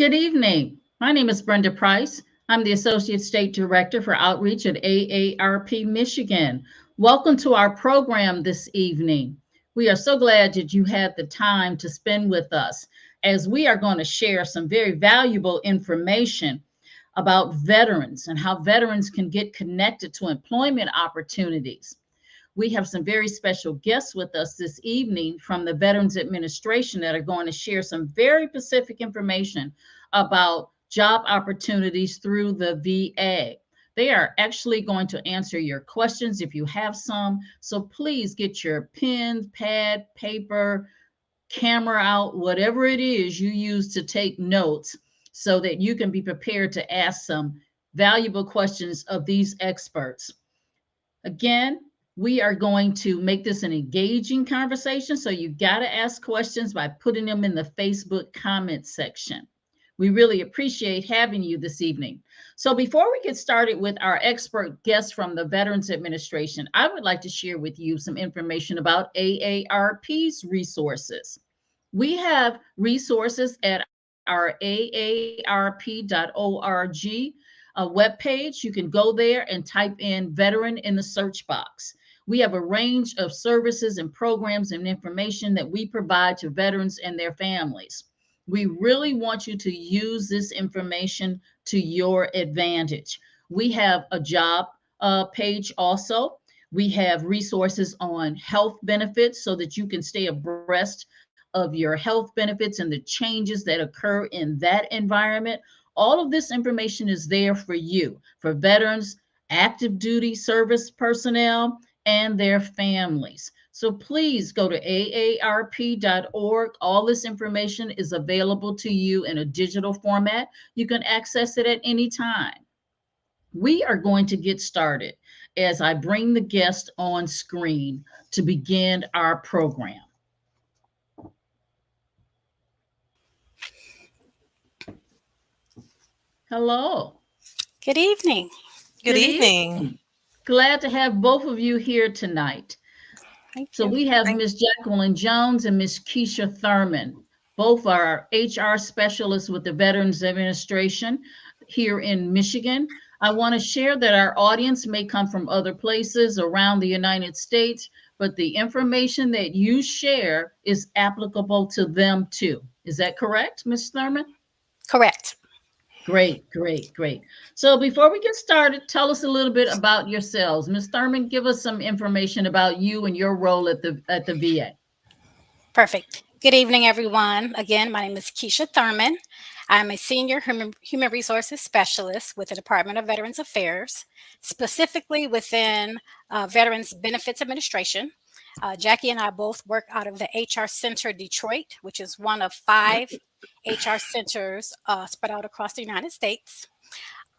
Good evening. My name is Brenda Price. I'm the Associate State Director for Outreach at AARP Michigan. Welcome to our program this evening. We are so glad that you had the time to spend with us as we are going to share some very valuable information about veterans and how veterans can get connected to employment opportunities. We have some very special guests with us this evening from the Veterans Administration that are going to share some very specific information about job opportunities through the VA. They are actually going to answer your questions if you have some. So please get your pen, pad, paper, camera out, whatever it is you use to take notes so that you can be prepared to ask some valuable questions of these experts. Again, we are going to make this an engaging conversation. So you got to ask questions by putting them in the Facebook comment section. We really appreciate having you this evening. So before we get started with our expert guests from the Veterans Administration, I would like to share with you some information about AARP's resources. We have resources at our aarp.org webpage. You can go there and type in veteran in the search box. We have a range of services and programs and information that we provide to veterans and their families. We really want you to use this information to your advantage. We have a job page also. We have resources on health benefits so that you can stay abreast of your health benefits and the changes that occur in that environment. All of this information is there for you, for veterans, active duty service personnel, and their families. So please go to aarp.org. All this information is available to you in a digital format. You can access it at any time. We are going to get started as I bring the guest on screen to begin our program. Hello. Good evening. Good evening. Glad to have both of you here tonight. Thank So you. we have Miss Jacqueline Jones and Miss Keisha Thurman. Both are HR specialists with the Veterans Administration here in Michigan. I want to share that our audience may come from other places around the United States, but the information that you share is applicable to them too. Is that correct, Ms. Thurman? Correct. Great, great, great. So before we get started, tell us a little bit about yourselves. Ms. Thurman, give us some information about you and your role at the VA. Perfect. Good evening, everyone. Again, my name is Keisha Thurman. I'm a senior human resources specialist with the Department of Veterans Affairs, specifically within Veterans Benefits Administration. Jackie and I both work out of the HR Center Detroit, which is one of 5 HR centers spread out across the United States.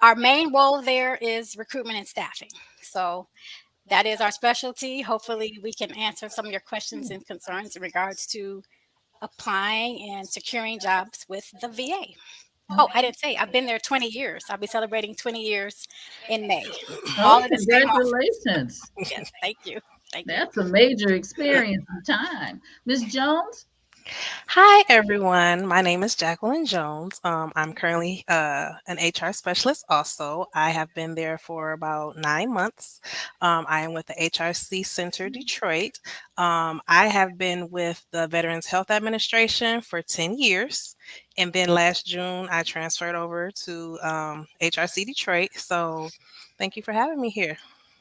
Our main role there is recruitment and staffing. So that is our specialty. Hopefully, we can answer some of your questions and concerns in regards to applying and securing jobs with the VA. Oh, I didn't say I've been there 20 years. I'll be celebrating 20 years in May. Oh, All of the same office. congratulations. Yes, thank you. Thank you. That's a major experience and time. Ms. Jones? Hi, everyone. My name is Jacqueline Jones. I'm currently an HR specialist also. I have been there for about 9 months. I am with the HRC Center Detroit. I have been with the Veterans Health Administration for 10 years. And then last June, I transferred over to HRC Detroit. So thank you for having me here.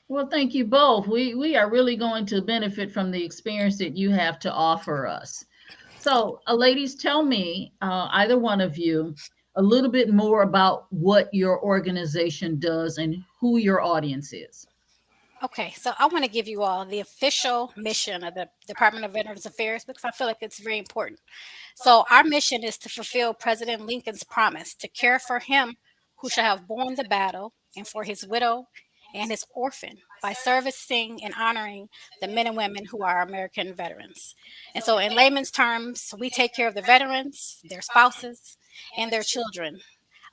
Well, thank you both. We are really going to benefit from the experience that you have to offer us. So, ladies, tell me, either one of you, a little bit more about what your organization does and who your audience is. Okay, so I want to give you all the official mission of the Department of Veterans Affairs because I feel like it's very important. So, our mission is to fulfill President Lincoln's promise to care for him who shall have borne the battle and for his widow and his orphan by servicing and honoring the men and women who are American veterans. And so, in layman's terms, we take care of the veterans, their spouses, and their children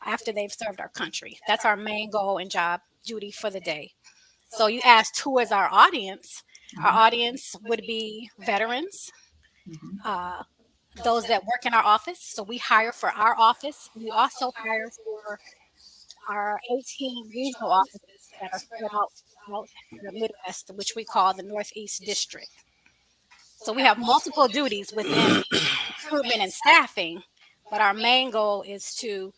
after they've served our country. That's our main goal and job duty for the day. So you asked who is our audience. Our audience would be veterans, Mhm. uh, those that work in our office. So we hire for our office. We also hire for our 18 regional offices that are spread out the Midwest, which we call the Northeast District. So we have multiple duties within recruitment and staffing, but our main goal is to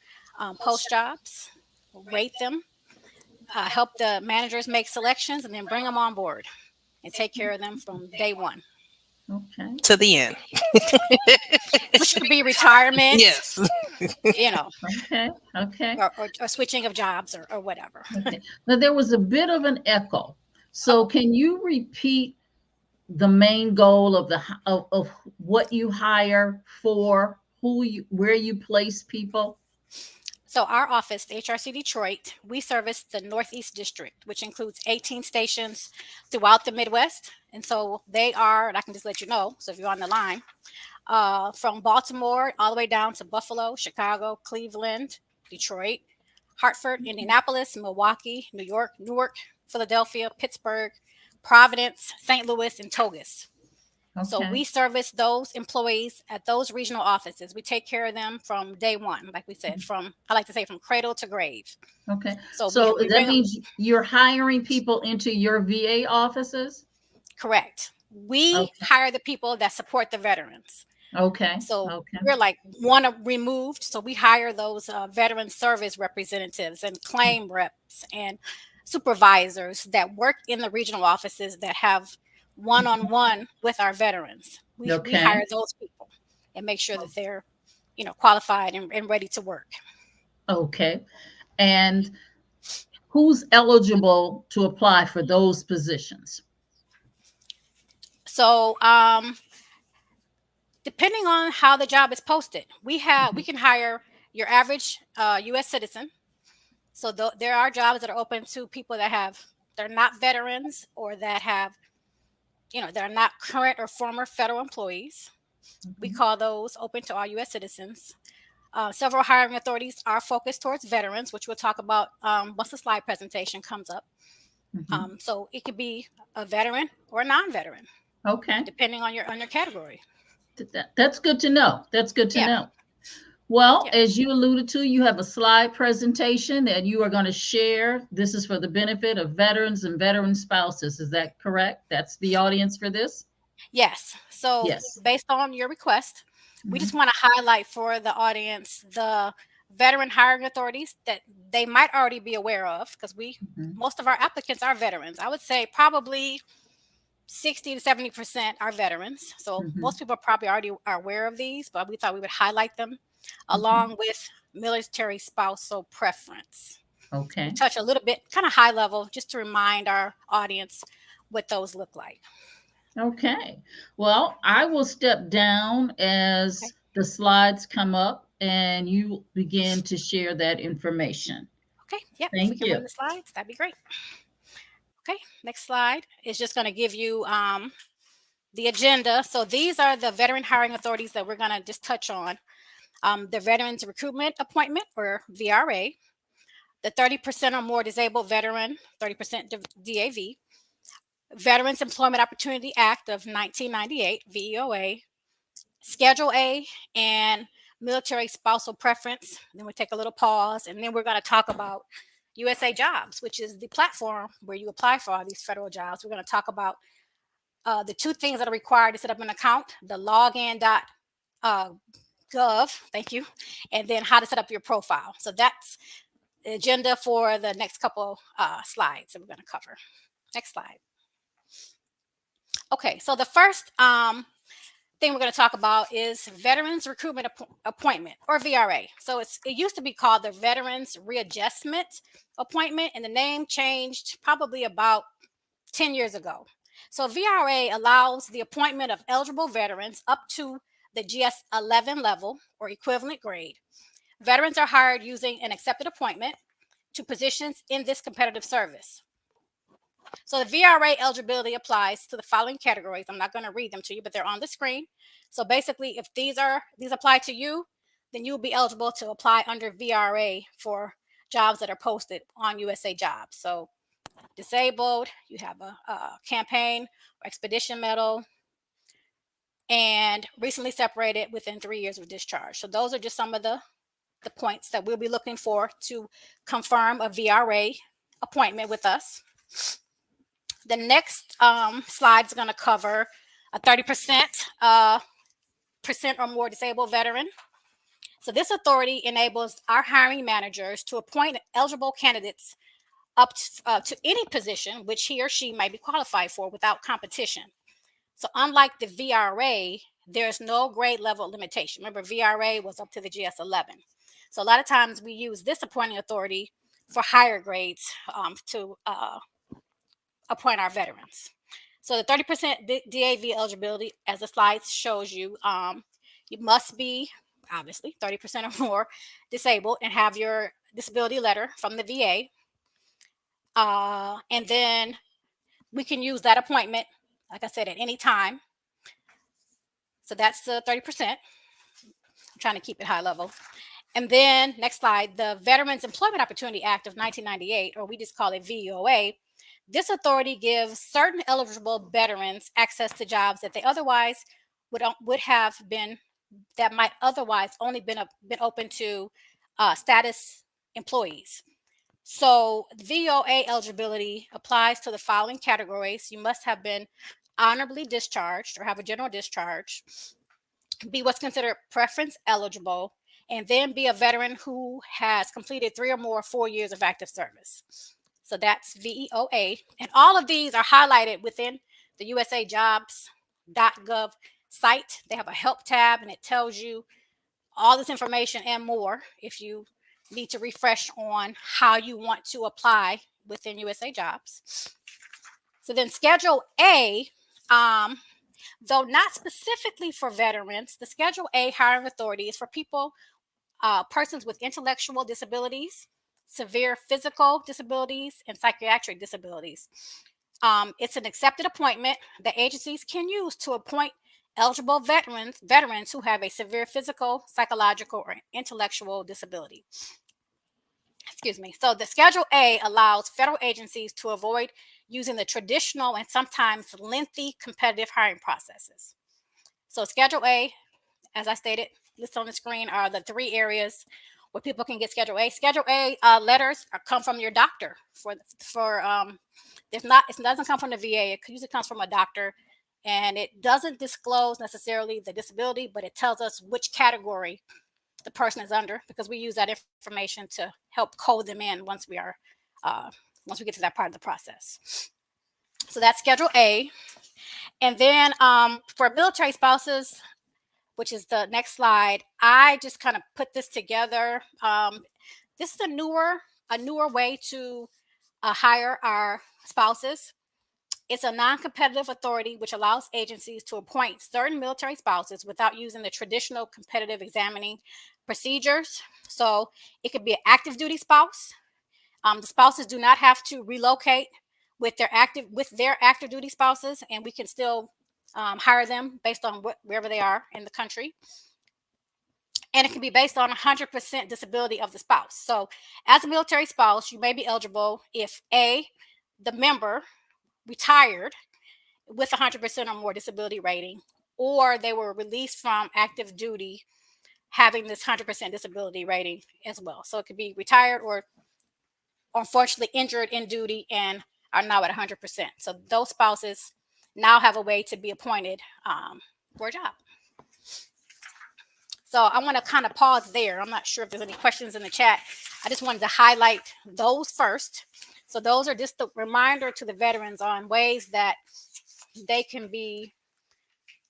post jobs, rate them, help the managers make selections, and then bring them on board and take care of them from day one. Okay. To the end. Which could be retirement, Yes. Okay. or switching of jobs or whatever. Okay. Now there was a bit of an echo. So can you repeat the main goal of what you hire for, where you place people? So our office, the HRC Detroit, we service the Northeast District, which includes 18 stations throughout the Midwest. And so they are, and I can just let you know, so if you're on the line, from Baltimore all the way down to Buffalo, Chicago, Cleveland, Detroit, Hartford, Indianapolis, Milwaukee, New York, Newark, Philadelphia, Pittsburgh, Providence, St. Louis, and Togus. Okay. So we service those employees at those regional offices. We take care of them from day one, like we said, I like to say from cradle to grave. Okay. So that means you're hiring people into your VA offices? Correct. We hire the people that support the veterans. Okay. So we're like one removed. So we hire those veteran service representatives and claim reps and supervisors that work in the regional offices that have one-on-one with our veterans. We hire those people and make sure that they're, qualified and ready to work. Okay. And who's eligible to apply for those positions? So, depending on how the job is posted, we can hire your average U.S. citizen. So there are jobs that are open to people they're not veterans or that have, they're not current or former federal employees. We call those open to all U.S. citizens. Several hiring authorities are focused towards veterans, which we'll talk about once the slide presentation comes up. So it could be a veteran or a non-veteran. Okay. Depending on your category. That's good to know. That's good to know. Well, as you alluded to, you have a slide presentation that you are going to share. This is for the benefit of veterans and veteran spouses. Is that correct? That's the audience for this? Yes. So based on your request, we just want to highlight for the audience the veteran hiring authorities that they might already be aware of, because most of our applicants are veterans. I would say probably 60 to 70% are veterans. So most people probably already are aware of these, but we thought we would highlight them along with military spousal preference. Okay. We touch a little bit, kind of high level, just to remind our audience what those look like. Okay. Well, I will step down as the slides come up and you begin to share that information. Okay. Yep. Thank if we can you. run the slides, that'd be great. Okay. Next slide is just going to give you the agenda. So these are the veteran hiring authorities that we're going to just touch on. The Veterans Recruitment Appointment, or VRA, the 30% or more disabled veteran, 30% DAV, Veterans Employment Opportunity Act of 1998, VEOA, Schedule A, and military spousal preference. Then we'll take a little pause, and then we're going to talk about USAJobs, which is the platform where you apply for all these federal jobs. We're going to talk about the two things that are required to set up an account, the login.gov, thank you, and then how to set up your profile. So that's the agenda for the next couple slides that we're going to cover. Next slide. Okay, so the first thing we're going to talk about is Veterans Recruitment Appointment, or VRA. So it used to be called the Veterans Readjustment Appointment, and the name changed probably about 10 years ago. So VRA allows the appointment of eligible veterans up to the GS-11 level or equivalent grade. Veterans are hired using an accepted appointment to positions in this competitive service. So the VRA eligibility applies to the following categories. I'm not going to read them to you, but they're on the screen. So basically, if these apply to you, then you'll be eligible to apply under VRA for jobs that are posted on USAJobs. So disabled, you have a campaign or expedition medal, and recently separated within 3 years of discharge. So those are just some of the points that we'll be looking for to confirm a VRA appointment with us. The next slide is going to cover a 30% or more disabled veteran. So this authority enables our hiring managers to appoint eligible candidates up to any position which he or she may be qualified for without competition. So unlike the VRA, there's no grade level limitation. Remember, VRA was up to the GS-11. So a lot of times we use this appointing authority for higher grades to appoint our veterans. So the 30% DAV eligibility, as the slide shows you, you must be obviously 30% or more disabled and have your disability letter from the VA. And then we can use that appointment, like I said, at any time. So that's the 30%. I'm trying to keep it high level. And then next slide, the Veterans Employment Opportunity Act of 1998, or we just call it VEOA. This authority gives certain eligible veterans access to jobs that they otherwise would have been, that might otherwise only been open to status employees. So VOA eligibility applies to the following categories. You must have been honorably discharged or have a general discharge, be what's considered preference eligible, and then be a veteran who has completed 3 or more 4 years of active service. So that's VEOA. And all of these are highlighted within the USAJobs.gov site. They have a help tab and it tells you all this information and more if you need to refresh on how you want to apply within USA Jobs. So then Schedule A, though not specifically for veterans, the Schedule A hiring authority is for people, persons with intellectual disabilities, severe physical disabilities, and psychiatric disabilities. It's an accepted appointment that agencies can use to appoint eligible veterans who have a severe physical, psychological, or intellectual disability. Excuse me. So the Schedule A allows federal agencies to avoid using the traditional and sometimes lengthy competitive hiring processes. So Schedule A, as I stated, listed on the screen are the 3 areas where people can get Schedule A. Schedule A letters come from your doctor. It doesn't come from the VA. It usually comes from a doctor, and it doesn't disclose necessarily the disability, but it tells us which category the person is under, because we use that information to help code them in once we get to that part of the process. So that's Schedule A. And then for military spouses, which is the next slide, I just kind of put this together. This is a newer way to hire our spouses. It's a non-competitive authority which allows agencies to appoint certain military spouses without using the traditional competitive examining procedures. So it could be an active duty spouse. The spouses do not have to relocate with their active duty spouses, and we can still hire them based on wherever they are in the country. And it can be based on 100% disability of the spouse. So as a military spouse, you may be eligible if A, the member retired with 100% or more disability rating, or they were released from active duty having this 100% disability rating as well. So it could be retired or unfortunately injured in duty and are now at 100%. So those spouses now have a way to be appointed for a job. So I want to kind of pause there. I'm not sure if there's any questions in the chat. I just wanted to highlight those first. So those are just a reminder to the veterans on ways that they can be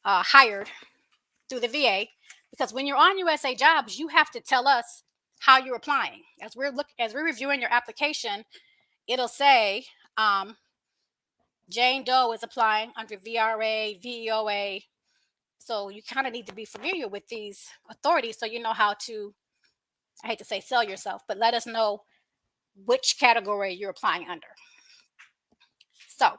hired through the VA. Because when you're on USA Jobs, you have to tell us how you're applying. As we're reviewing your application, it'll say Jane Doe is applying under VRA, VEOA. So you kind of need to be familiar with these authorities so you know how to, I hate to say sell yourself, but let us know which category you're applying under. So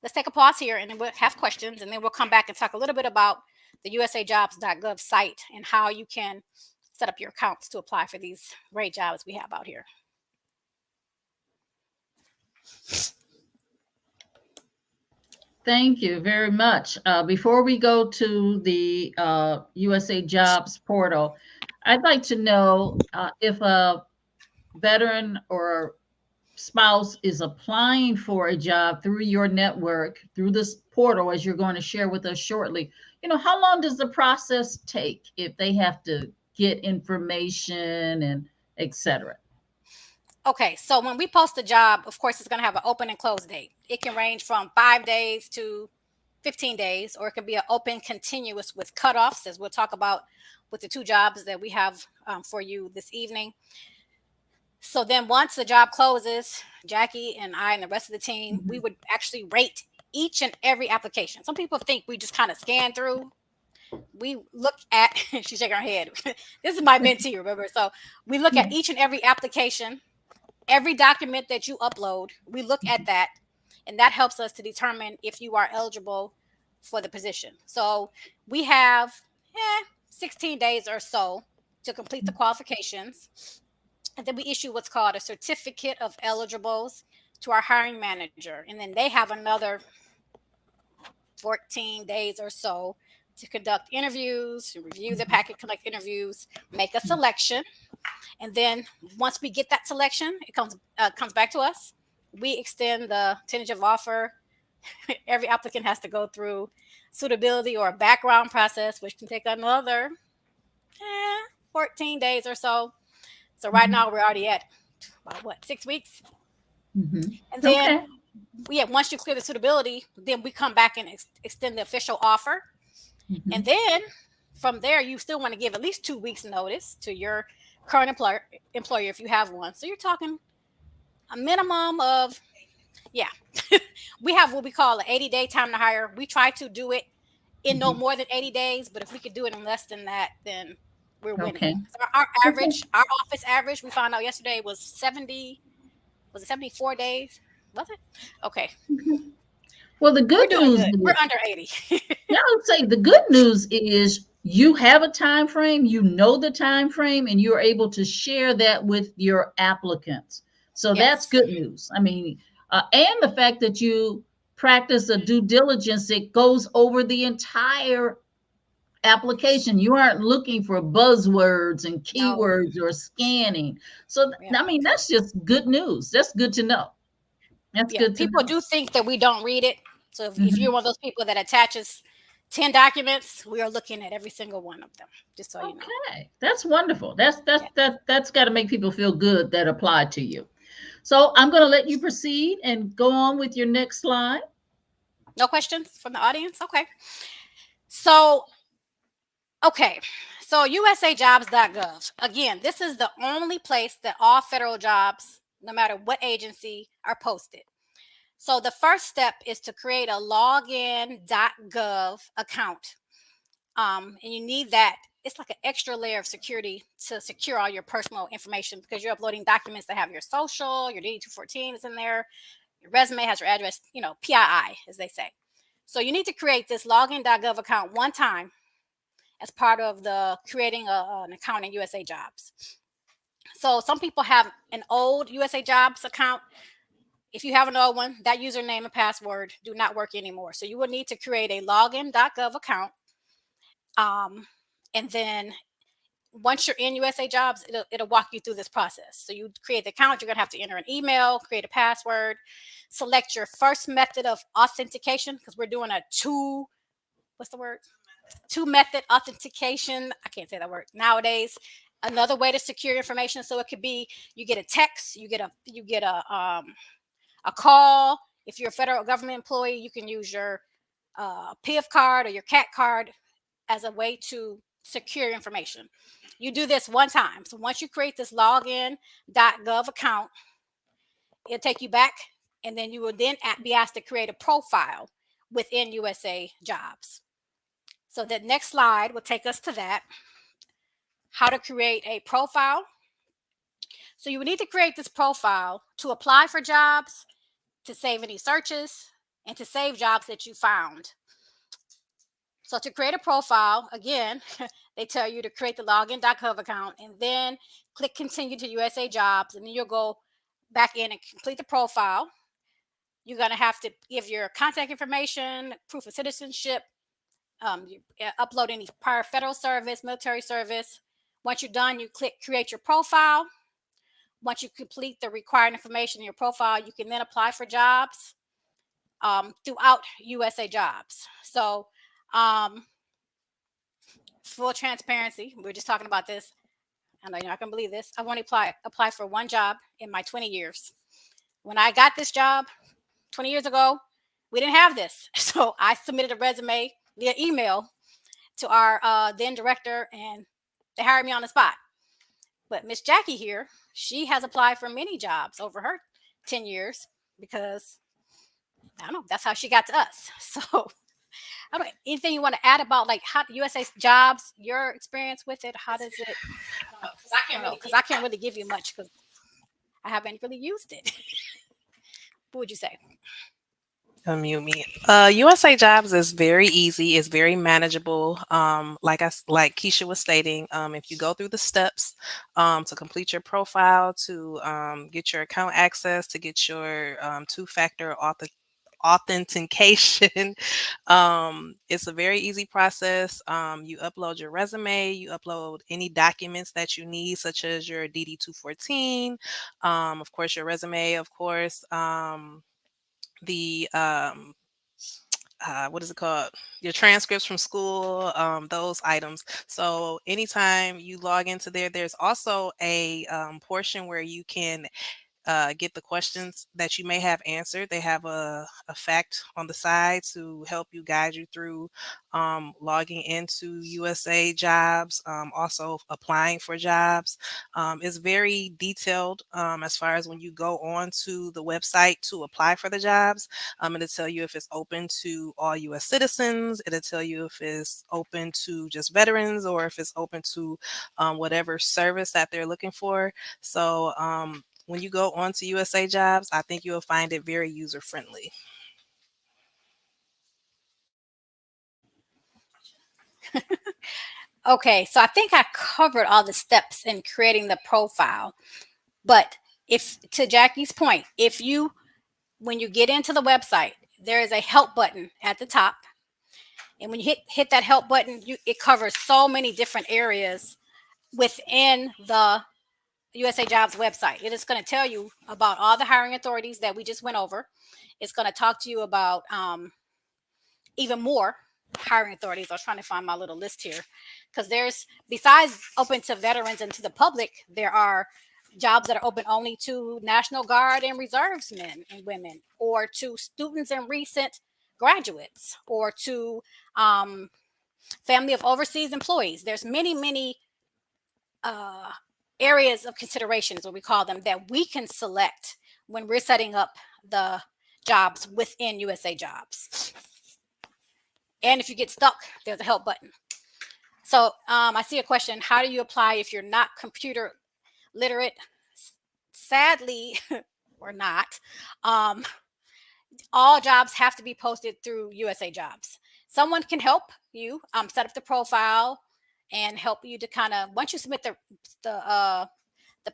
let's take a pause here and then we'll have questions, and then we'll come back and talk a little bit about the USAJobs.gov site and how you can set up your accounts to apply for these great jobs we have out here. Thank you very much. Before we go to the USA Jobs portal, I'd like to know if a veteran or spouse is applying for a job through your network, through this portal, as you're going to share with us shortly. How long does the process take if they have to get information and etc.? Okay, so when we post a job, of course, it's going to have an open and close date. It can range from 5 days to 15 days, or it can be an open continuous with cutoffs, as we'll talk about with the two jobs that we have for you this evening. So then once the job closes, Jackie and I and the rest of the team, we would actually rate each and every application. Some people think we just kind of scan through. We look at, she's shaking her head. This is my mentee, remember? So we look at each and every application, every document that you upload. We look at that, and that helps us to determine if you are eligible for the position. So we have 16 days or so to complete the qualifications. And then we issue what's called a certificate of eligibles to our hiring manager. And then they have another 14 days or so to conduct interviews, to review the packet, conduct interviews, make a selection. And then once we get that selection, it comes back to us. We extend the tentative offer. Every applicant has to go through suitability or a background process, which can take another 14 days or so. So right now we're already at about 6 weeks. And then once you clear the suitability, then we come back and extend the official offer. And then from there, you still want to give at least 2 weeks notice to your current employer if you have one. So you're talking a minimum of, we have what we call an 80-day time to hire. We try to do it in no more than 80 days, but if we could do it in less than that, then we're winning. Okay. So our average, our office average, we found out yesterday was 74 days? Was it? Okay. Well, the good news is we're under 80. I would say the good news is you have a time frame, you know the time frame, and you're able to share that with your applicants. So that's good news. I mean, and the fact that you practice a due diligence that goes over the entire application. You aren't looking for buzzwords and keywords or scanning. So, I mean, that's just good news. That's good to know. That's good to people know. do think that we don't read it. So if you're one of those people that attaches 10 documents, we are looking at every single one of them, just so you know. Okay, that's wonderful. That's got to make people feel good that apply to you. So I'm going to let you proceed and go on with your next slide. No questions from the audience? Okay. So USAJobs.gov. Again, this is the only place that all federal jobs, no matter what agency, are posted. So the first step is to create a login.gov account. And you need that. It's like an extra layer of security to secure all your personal information because you're uploading documents that have your social, your DD-214 is in there, your resume has your address, PII, as they say. So you need to create this login.gov account one time as part of the creating an account in USA Jobs. So some people have an old USA Jobs account. If you have an old one, that username and password do not work anymore. So you will need to create a login.gov account. And then once you're in USA Jobs, it'll walk you through this process. So you create the account, you're going to have to enter an email, create a password, select your first method of authentication because we're doing a two-method authentication. I can't say that word nowadays. Another way to secure information. So it could be you get a text, you get a call. If you're a federal government employee, you can use your PIF card or your CAT card as a way to secure information. You do this one time. So once you create this login.gov account, it'll take you back, and then you will then be asked to create a profile within USA Jobs. So the next slide will take us to that, how to create a profile. So you would need to create this profile to apply for jobs, to save any searches, and to save jobs that you found. So to create a profile, again, they tell you to create the login.gov account and then click continue to USA Jobs, and then you'll go back in and complete the profile. You're going to have to give your contact information, proof of citizenship, you upload any prior federal service, military service. Once you're done, you click create your profile. Once you complete the required information in your profile, you can then apply for jobs throughout USAJobs. So, full transparency, we are just talking about this. I know you're not going to believe this. I've only applied for one job in my 20 years. When I got this job 20 years ago, we didn't have this. So I submitted a resume via email to our then director, and they hired me on the spot. But Miss Jackie here, she has applied for many jobs over her 10 years because, I don't know, that's how she got to us. So I don't, anything you want to add about like how USAJobs, your experience with it? How does it? Because I can't really give you much because I haven't really used it. What would you say? Unmute me. USAJobs is very easy. It's very manageable. Like Keisha was stating, if you go through the steps to complete your profile, to get your account access, to get your two-factor authentication, it's a very easy process. You upload your resume, you upload any documents that you need, such as your DD-214, of course, your resume, of course. The what is it called? Your transcripts from school, those items. So anytime you log into there, there's also a portion where you can get the questions that you may have answered. They have a fact on the side to help you guide you through logging into USAJobs, also applying for jobs. It's very detailed as far as when you go on to the website to apply for the jobs. It'll tell you if it's open to all U.S. citizens. It'll tell you if it's open to just veterans or if it's open to whatever service that they're looking for. So when you go on to USAJobs, I think you'll find it very user-friendly. Okay, so I think I covered all the steps in creating the profile. But if, to Jackie's point, when you get into the website, there is a help button at the top. And when you hit that help button, it covers so many different areas within the USAJobs website. It is going to tell you about all the hiring authorities that we just went over. It's going to talk to you about even more hiring authorities. I was trying to find my little list here because there's, besides open to veterans and to the public, there are jobs that are open only to National Guard and Reserves men and women, or to students and recent graduates, or to family of overseas employees. There's many areas of consideration is what we call them, that we can select when we're setting up the jobs within USAJobs. And if you get stuck, there's a help button. So I see a question: how do you apply if you're not computer literate? Sadly, or not, all jobs have to be posted through USAJobs. Someone can help you set up the profile and help you to kind of, once you submit the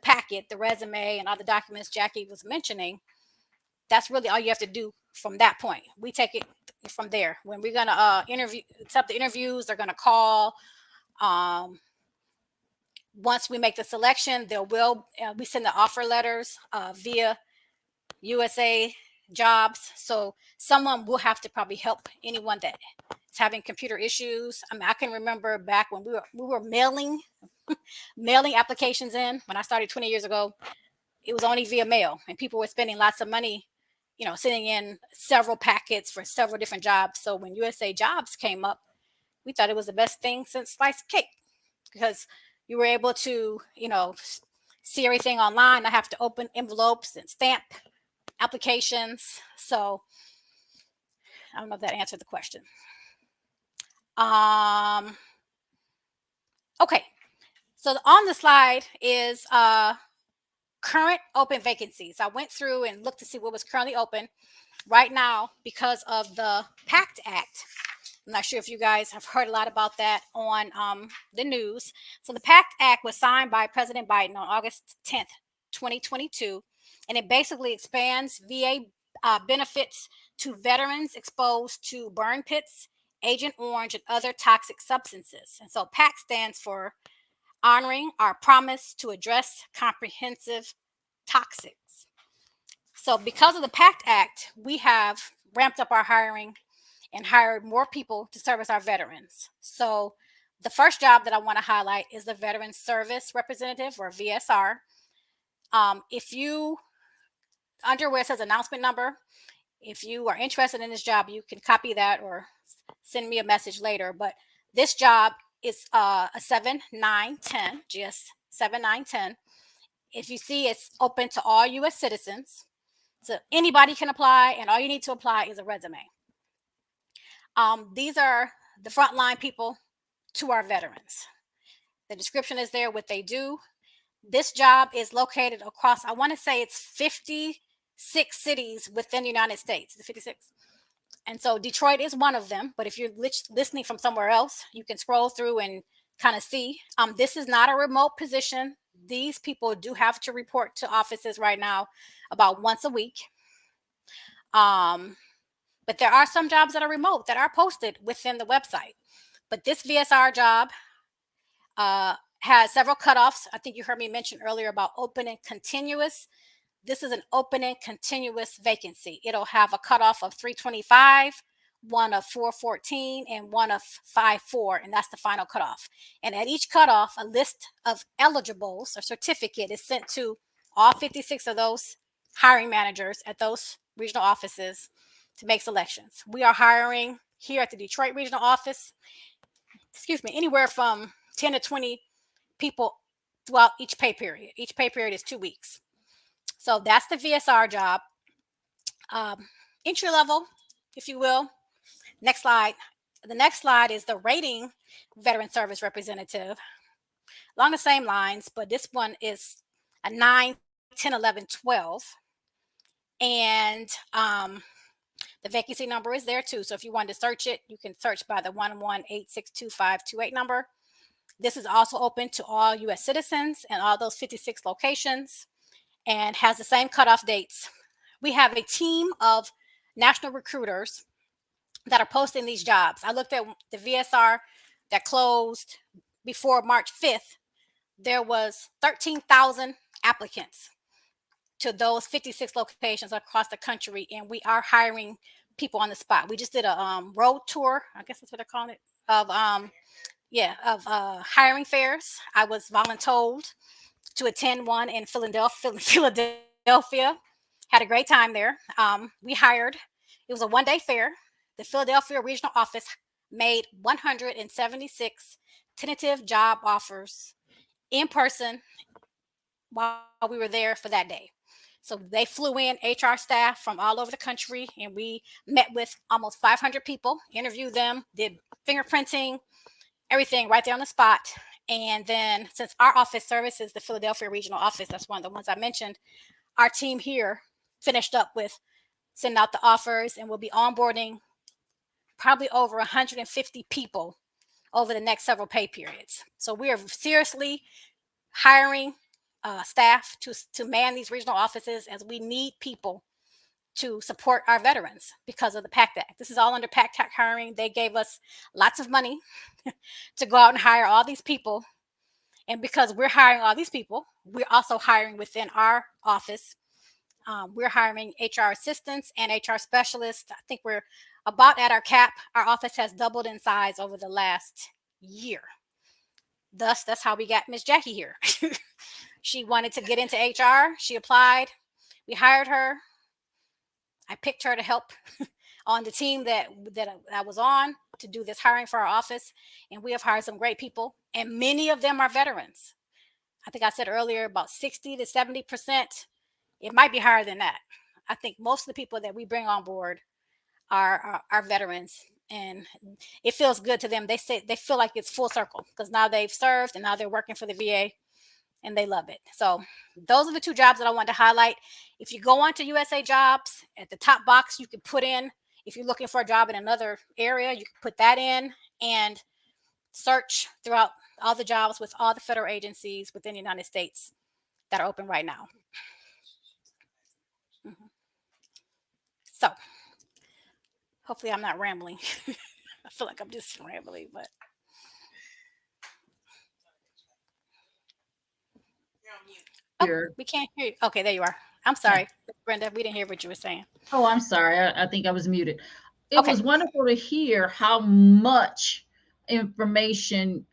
packet, the resume, and all the documents Jackie was mentioning, that's really all you have to do from that point. We take it from there. When we're gonna set up the interviews, they're gonna call. Once we make the selection, we send the offer letters via USAJobs. So someone will have to probably help anyone that is having computer issues. I mean, I can remember back when we were mailing applications in. When I started 20 years ago, it was only via mail, and people were spending lots of money, sending in several packets for several different jobs. So when USAJobs came up, we thought it was the best thing since sliced cake, because you were able to, see everything online. I have to open envelopes and stamp applications. So I don't know if that answered the question. Okay. So on the slide is current open vacancies. I went through and looked to see what was currently open right now because of the PACT Act. I'm not sure if you guys have heard a lot about that on the news. So the PACT Act was signed by President Biden on August 10th, 2022, and it basically expands VA benefits to veterans exposed to burn pits, Agent Orange, and other toxic substances. And so PACT stands for Honoring Our Promise to Address Comprehensive Toxics. So because of the PACT Act, we have ramped up our hiring and hired more people to service our veterans. So the first job that I want to highlight is the Veteran Service Representative, or VSR. If you, under where it says announcement number, if you are interested in this job, you can copy that or send me a message later. But this job is a 7910, just 7910. If you see, it's open to all U.S. citizens. So anybody can apply, and all you need to apply is a resume. These are the frontline people to our veterans. The description is there, what they do. This job is located across, I want to say it's 56 cities within the United States, 56. And so Detroit is one of them. But if you're listening from somewhere else, you can scroll through and kind of see. This is not a remote position. These people do have to report to offices right now about once a week. But there are some jobs that are remote that are posted within the website. But this VSR job has several cutoffs. I think you heard me mention earlier about open and continuous. This is an open and continuous vacancy. It'll have a cutoff of 325, one of 414, and one of 54, and that's the final cutoff. And at each cutoff, a list of eligibles or certificate is sent to all 56 of those hiring managers at those regional offices to make selections. We are hiring here at the Detroit regional office, anywhere from 10 to 20 people throughout each pay period. Each pay period is 2 weeks. So that's the VSR job. Entry level, if you will. Next slide. The next slide is the rating veteran service representative. Along the same lines, but this one is a 9, 10, 11, 12. And the vacancy number is there too. So if you wanted to search it, you can search by the 118-625-28 number. This is also open to all U.S. citizens and all those 56 locations, and has the same cutoff dates. We have a team of national recruiters that are posting these jobs. I looked at the VSR that closed before March 5th. There was 13,000 applicants to those 56 locations across the country, and we are hiring people on the spot. We just did a road tour, I guess that's what they're calling it, of hiring fairs. I was voluntold to attend one in Philadelphia. Had a great time there. We hired, it was a one-day fair. The Philadelphia regional office made 176 tentative job offers in person while we were there for that day. So they flew in HR staff from all over the country, and we met with almost 500 people, interviewed them, did fingerprinting, everything right there on the spot. And then since our office services the Philadelphia regional office, that's one of the ones I mentioned, our team here finished up with sending out the offers, and we'll be onboarding probably over 150 people over the next several pay periods. So we are seriously hiring staff to man these regional offices, as we need people to support our veterans because of the PACT Act. This is all under PACT Act hiring. They gave us lots of money to go out and hire all these people. And because we're hiring all these people, we're also hiring within our office. We're hiring HR assistants and HR specialists. I think we're about at our cap. Our office has doubled in size over the last year. Thus, that's how we got Miss Jackie here. She wanted to get into HR. She applied. We hired her. I picked her to help on the team that I was on to do this hiring for our office. And we have hired some great people, and many of them are veterans. I think I said earlier about 60 to 70%. It might be higher than that. I think most of the people that we bring on board are veterans, and it feels good to them. They say they feel like it's full circle because now they've served and now they're working for the VA, and they love it. So those are the two jobs that I want to highlight. If you go onto USAJobs, at the top box, you can put in, if you're looking for a job in another area, you can put that in and search throughout all the jobs with all the federal agencies within the United States that are open right now. Mhm. So hopefully I'm not rambling. I feel like I'm just rambling, but oh, Here. we can't hear you. Okay, there you are. I'm Yeah. sorry, Brenda. We didn't hear what you were saying. Oh, I'm sorry. I think I was muted. It Okay. was wonderful to hear how much information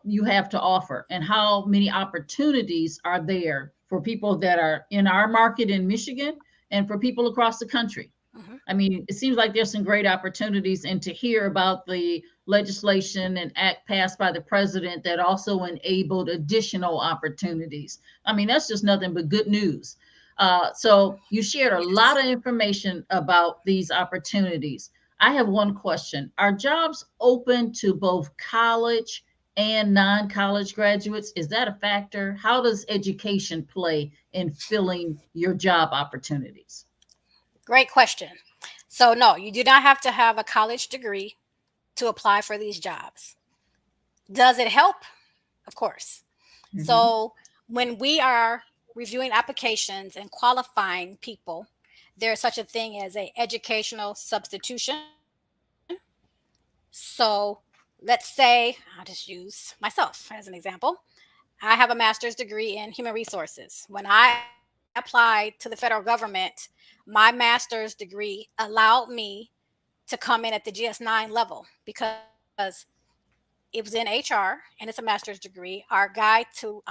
you have to offer and how many opportunities are there for people that are in our market in Michigan and for people across the country. Hmm. I mean, it seems like there's some great opportunities, and to hear about the legislation and act passed by the president that also enabled additional opportunities. I mean, that's just nothing but good news. So you shared a lot Yes. of information about these opportunities. I have one question. Are jobs open to both college and non-college graduates? Is that a factor? How does education play in filling your job opportunities? Great question. So no, you do not have to have a college degree to apply for these jobs. Does it help? Of course. Mhm. So when we are reviewing applications and qualifying people, there's such a thing as a educational substitution. So let's say I'll just use myself as an example. I have a master's degree in human resources. When I applied to the federal government, my master's degree allowed me to come in at the GS9 level because it was in HR and it's a master's degree. Our guide to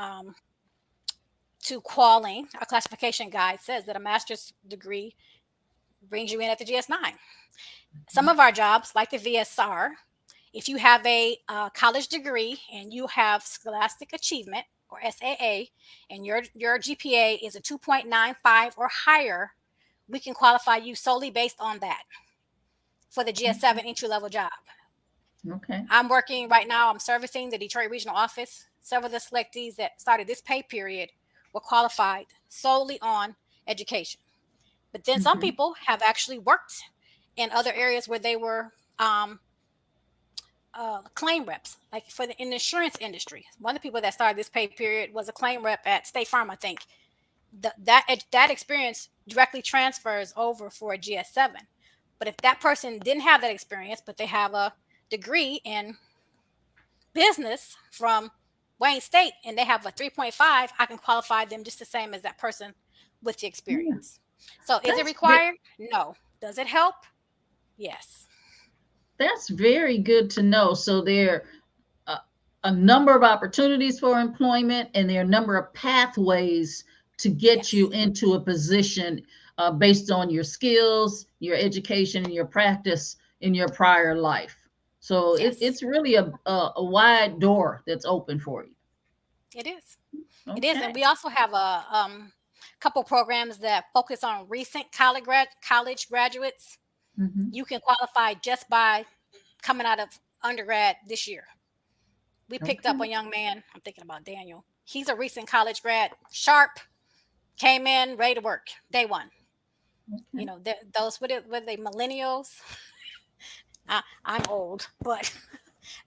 qualing, our classification guide says that a master's degree brings you in at the GS9. Some of our jobs, like the VSR, if you have a college degree and you have scholastic achievement or SAA, and your GPA is a 2.95 or higher, we can qualify you solely based on that for the GS7 entry level job. Okay. I'm working right now, I'm servicing the Detroit regional office. Several of the selectees that started this pay period were qualified solely on education. But then some Mhm. people have actually worked in other areas where they were claim reps, like for the in the insurance industry. One of the people that started this pay period was a claim rep at State Farm, I think. That experience directly transfers over for a GS7. But if that person didn't have that experience, but they have a degree in business from Wayne State and they have a 3.5, I can qualify them just the same as that person with the Yeah. experience. So is it That's ve- required? No. Does it help? Yes. that's very good to know. So there are a number of opportunities for employment, and there are a number of pathways to get Yes. you into a position based on your skills, your education, and your practice in your prior life. So Yes. it's really a wide door that's open for you. It is. It is. And Okay. we also have a couple programs that focus on recent college graduates. Hmm. You can qualify just by coming out of undergrad this year. We picked up Okay. a young man. I'm thinking about Daniel. He's a recent college grad, sharp, came in ready to work day one. You Okay. know, those were they millennials? I'm old, but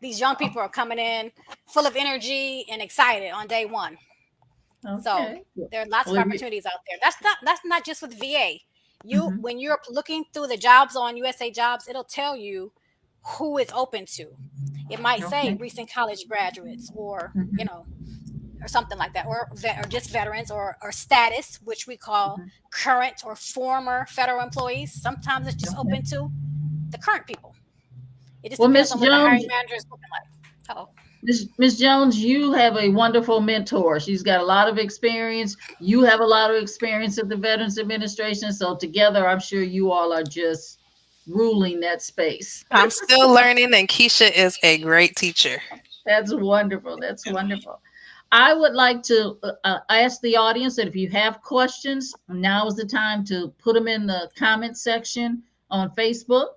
these young Oh, people are coming in full of energy and excited on day one. So okay. there are lots of Well, if you, opportunities out there. That's not just with VA. You mhm. when you're looking through the jobs on USA Jobs, it'll tell you who is open to. It might say Okay. recent college graduates or Mhm. or something like that, or just veterans or status, which we call Mhm. current or former federal employees. Sometimes it's just Okay. open to the current people. It just Well, depends Miss on what the hiring Jones, manager is looking like. Oh, Miss Jones, you have a wonderful mentor. She's got a lot of experience. You have a lot of experience at the Veterans Administration. So together, I'm sure you all are just ruling that space. I'm still learning, and Keisha is a great teacher. That's wonderful. That's wonderful. I would like to ask the audience that if you have questions, now is the time to put them in the comment section on Facebook.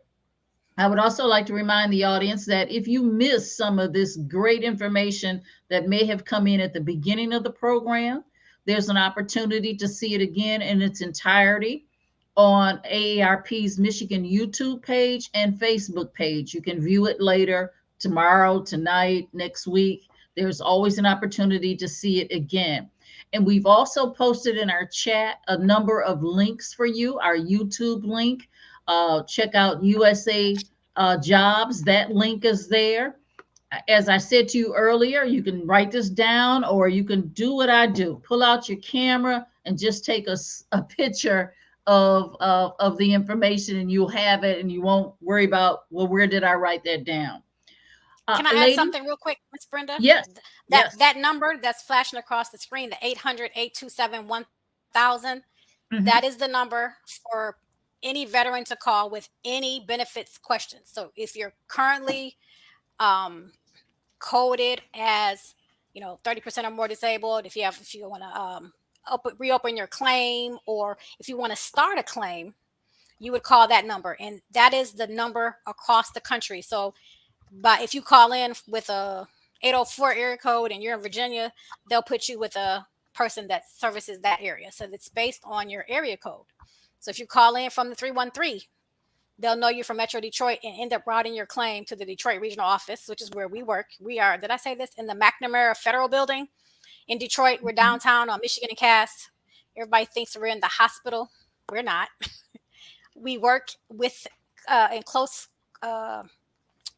I would also like to remind the audience that if you missed some of this great information that may have come in at the beginning of the program, there's an opportunity to see it again in its entirety on AARP's Michigan YouTube page and Facebook page. You can view it later, tomorrow, tonight, next week. There's always an opportunity to see it again. And we've also posted in our chat a number of links for you, our YouTube link check out USA Jobs. That link is there. As I said to you earlier, you can write this down or you can do what I do. Pull out your camera and just take a picture of the information and you'll have it and you won't worry about, well, where did I write that down? Can I add Lady? something real quick, Miss Brenda? Yes, That yes. that number that's flashing across the screen, the 800-827-1000, that is Mhm. the number for any veteran to call with any benefits questions. So if you're currently um, coded as 30% or more disabled, if you want to reopen your claim, or if you want to start a claim, you would call that number, and that is the number across the country. So but if you call in with a 804 area code and you're in Virginia, they'll put you with a person that services that area. So it's based on your area code. So if you call in from the 313, they'll know you from Metro Detroit and end up routing your claim to the Detroit regional office, which is where we work. We are, did I say this? In the McNamara Federal Building in Detroit. We're Mhm. downtown on Michigan and Cass. Everybody thinks we're in the hospital. We're not. We work with in close uh,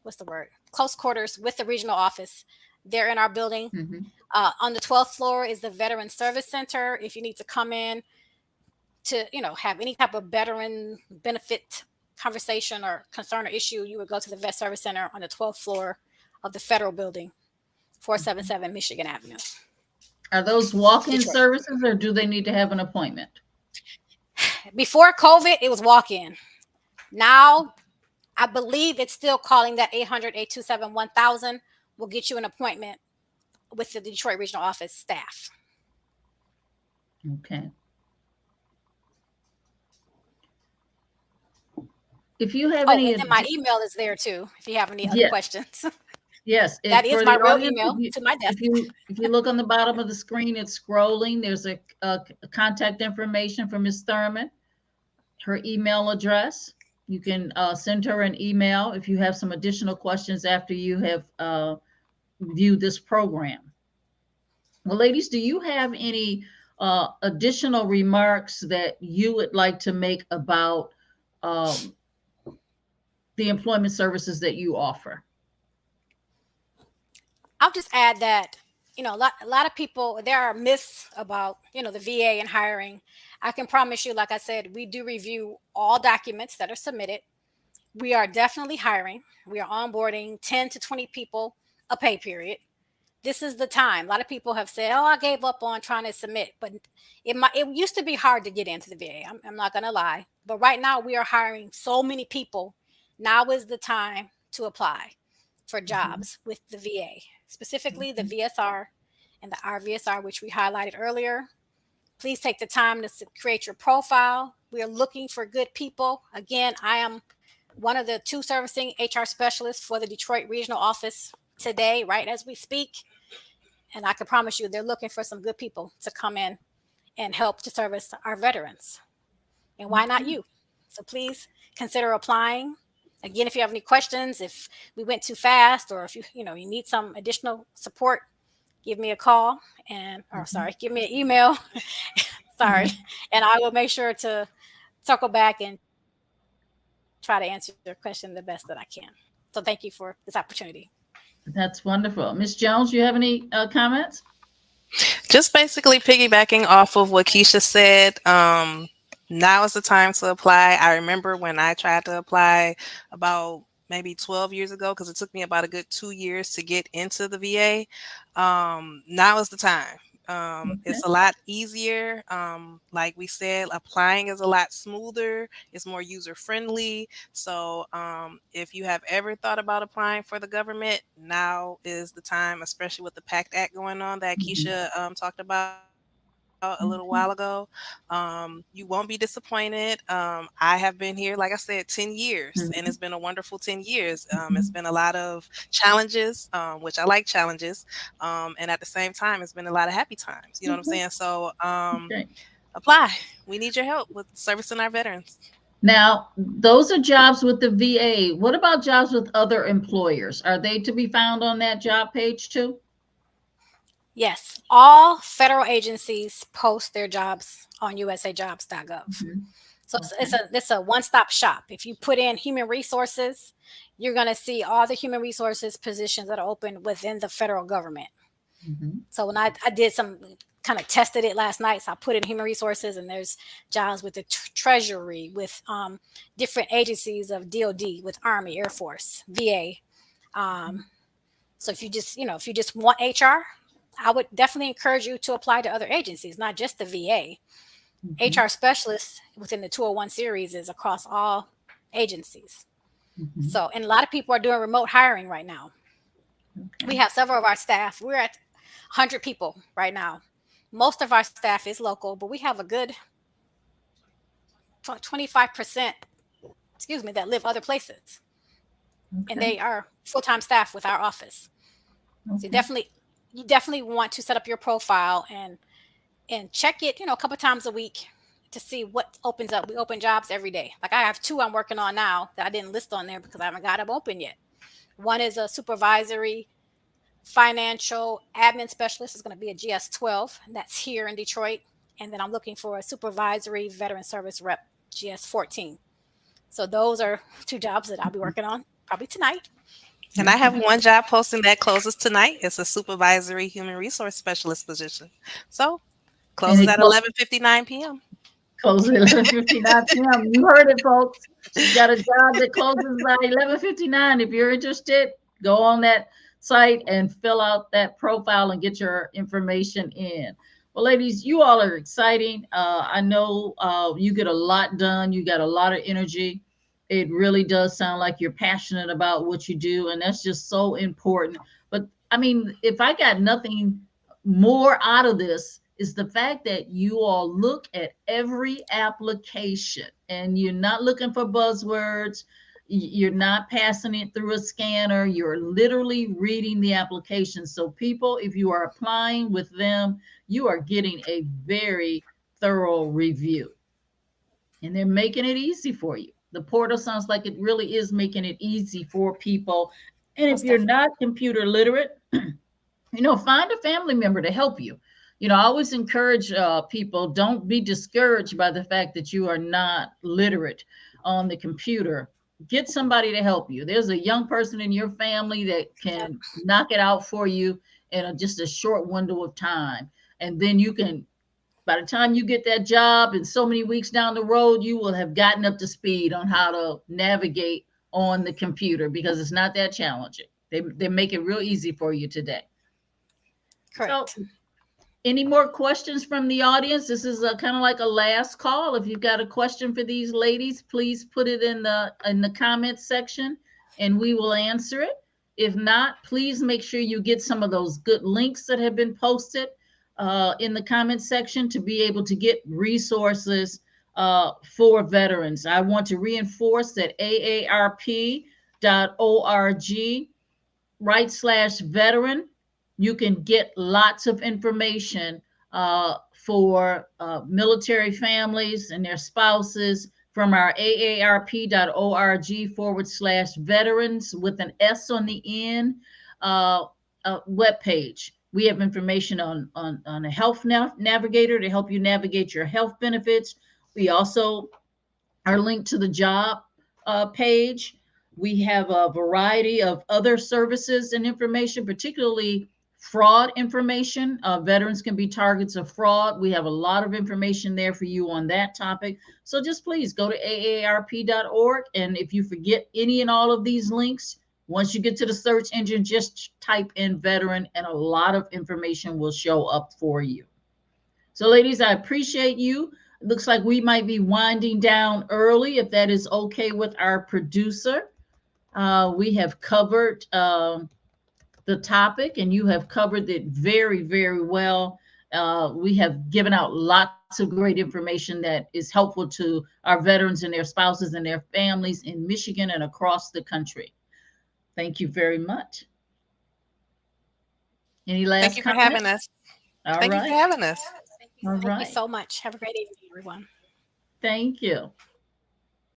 what's the word? Close quarters with the regional office. They're in our building. Mhm. On the 12th floor is the Veteran Service Center. If you need to come in to, have any type of veteran benefit conversation or concern or issue, you would go to the Vet Service Center on the 12th floor of the Federal Building, Mhm. 477 Michigan Avenue, Are those walk-in Detroit. services or do they need to have an appointment? Before COVID, it was walk in. Now, I believe it's still calling that 800-827-1000 will get you an appointment with the Detroit regional office staff. Okay. If you have Oh, any, and then my email is there too, if you have any other yes, questions. yes. That is For my the real audience, email to my desk. if you look on the bottom of the screen, it's scrolling. There's a contact information for Ms. Thurman, her email address. You can send her an email if you have some additional questions after you have viewed this program. Well, ladies, do you have any additional remarks that you would like to make about um, the employment services that you offer? I'll just add that, a lot of people, there are myths about, the VA and hiring. I can promise you, like I said, we do review all documents that are submitted. We are definitely hiring. We are onboarding 10 to 20 people a pay period. This is the time. A lot of people have said, "Oh, I gave up on trying to submit," but it used to be hard to get into the VA. I'm not gonna lie, but right now we are hiring so many people. Now is the time to apply for Mhm, jobs with the VA, specifically the mhm, VSR and the RVSR, which we highlighted earlier. Please take the time to create your profile. We are looking for good people. Again, I am one of the two servicing HR specialists for the Detroit regional office today, right as we speak. And I can promise you, they're looking for some good people to come in and help to service our veterans. And why not okay. you? So please consider applying. Again, if you have any questions, if we went too fast, or if you need some additional support, give me a call or Mhm, sorry, give me an email. Sorry, mhm. and I will make sure to circle back and try to answer your question the best that I can. So thank you for this opportunity. That's wonderful. Miss Jones, you have any comments? Just basically piggybacking off of what Keisha said. Now is the time to apply. I remember when I tried to apply about maybe 12 years ago, because it took me about a good 2 years to get into the VA. Now is the time. Okay. It's a lot easier. Like we said, applying is a lot smoother. It's more user friendly. So if you have ever thought about applying for the government, now is the time, especially with the PACT Act going on that Mhm, Keisha talked about a little while ago. mhm, You won't be disappointed. I have been here, like I said, 10 years, and it's been a mhm, wonderful 10 years. It's been a mhm. lot of challenges, which I like challenges. And at the same time, it's been a lot of happy times. You know what I'm Okay. saying? So Okay. apply. We need your help with servicing our veterans. Now, those are jobs with the VA. What about jobs with other employers? Are they to be found on that job page too? Yes, all federal agencies post their jobs on usajobs.gov. Mhm. So Okay. it's a one-stop shop. If you put in human resources, you're going to see all the human resources positions that are open within the federal government. Mhm. So when I did some kind of tested it last night, so I put in human resources, and there's jobs with the Treasury, with different agencies of DoD, with Army, Air Force, VA. Um, so if you just want HR, I would definitely encourage you to apply to other agencies, not just the VA. Mhm. HR specialist within the 201 series is across all agencies. Mhm. So, and a lot of people are doing remote hiring right now. We Okay. have several of our staff. We're at 100 people right now. Most of our staff is local, but we have a good 25%, excuse me, that live other places. And Okay. they are full-time staff with our office. So Okay. you definitely want to set up your profile and check it, a couple times a week to see what opens up. We open jobs every day. Like I have two I'm working on now that I didn't list on there because I haven't got them open yet. One is a supervisory financial admin specialist. Is going to be a GS 12, and that's here in Detroit. And then I'm looking for a supervisory veteran service rep, GS 14. So those are two jobs that I'll be working on probably tonight. And I have Okay. one job posting that closes tonight. It's a supervisory human resource specialist position. So And closes it at 11:59 p.m. closes at 11:59 p.m. You heard it, folks. She's got a job that closes by 11:59. If you're interested, go on that site and fill out that profile and get your information in. Well, ladies, you all are exciting. I know you get a lot done. You got a lot of energy. It really does sound like you're passionate about what you do, and that's just so important. But I mean, if I got nothing more out of this, is the fact that you all look at every application and you're not looking for buzzwords. You're not passing it through a scanner. You're literally reading the application. So, people, if you are applying with them, you are getting a very thorough review and they're making it easy for you. The portal sounds like it really is making it easy for people. And if Most you're definitely. not computer literate, find a family member to help you. I always encourage people, don't be discouraged by the fact that you are not literate on the computer. Get somebody to help you. There's a young person in your family that Yep. can knock it out for you in just a short window of time. And then you can, by the time you get that job and so many weeks down the road, you will have gotten up to speed on how to navigate on the computer because it's not that challenging. They make it real easy for you today. So, Correct. any more questions from the audience? This is a kind of like a last call. If you've got a question for these ladies, please put it in the comments section and we will answer it. If not, please make sure you get some of those good links that have been posted in the comments section to be able to get resources for veterans. I want to reinforce that aarp.org /veteran, you can get lots of information for military families and their spouses from our aarp.org /veterans with an S on the end webpage. We have information on a health navigator to help you navigate your health benefits. We also are linked to the job page. We have a variety of other services and information, particularly fraud information. Veterans can be targets of fraud. We have a lot of information there for you on that topic. So just please go to aarp.org. And if you forget any and all of these links, once you get to the search engine, just type in veteran and a lot of information will show up for you. So, ladies, I appreciate you. It looks like we might be winding down early, if that is okay with our producer. We have covered the topic, and you have covered it very, very well. We have given out lots of great information that is helpful to our veterans and their spouses and their families in Michigan and across the country. Thank you very much. Any Thank last you for having comments? us. All Thank you for right. having us. All Thank you right. so much. Have a great evening, everyone. Thank you.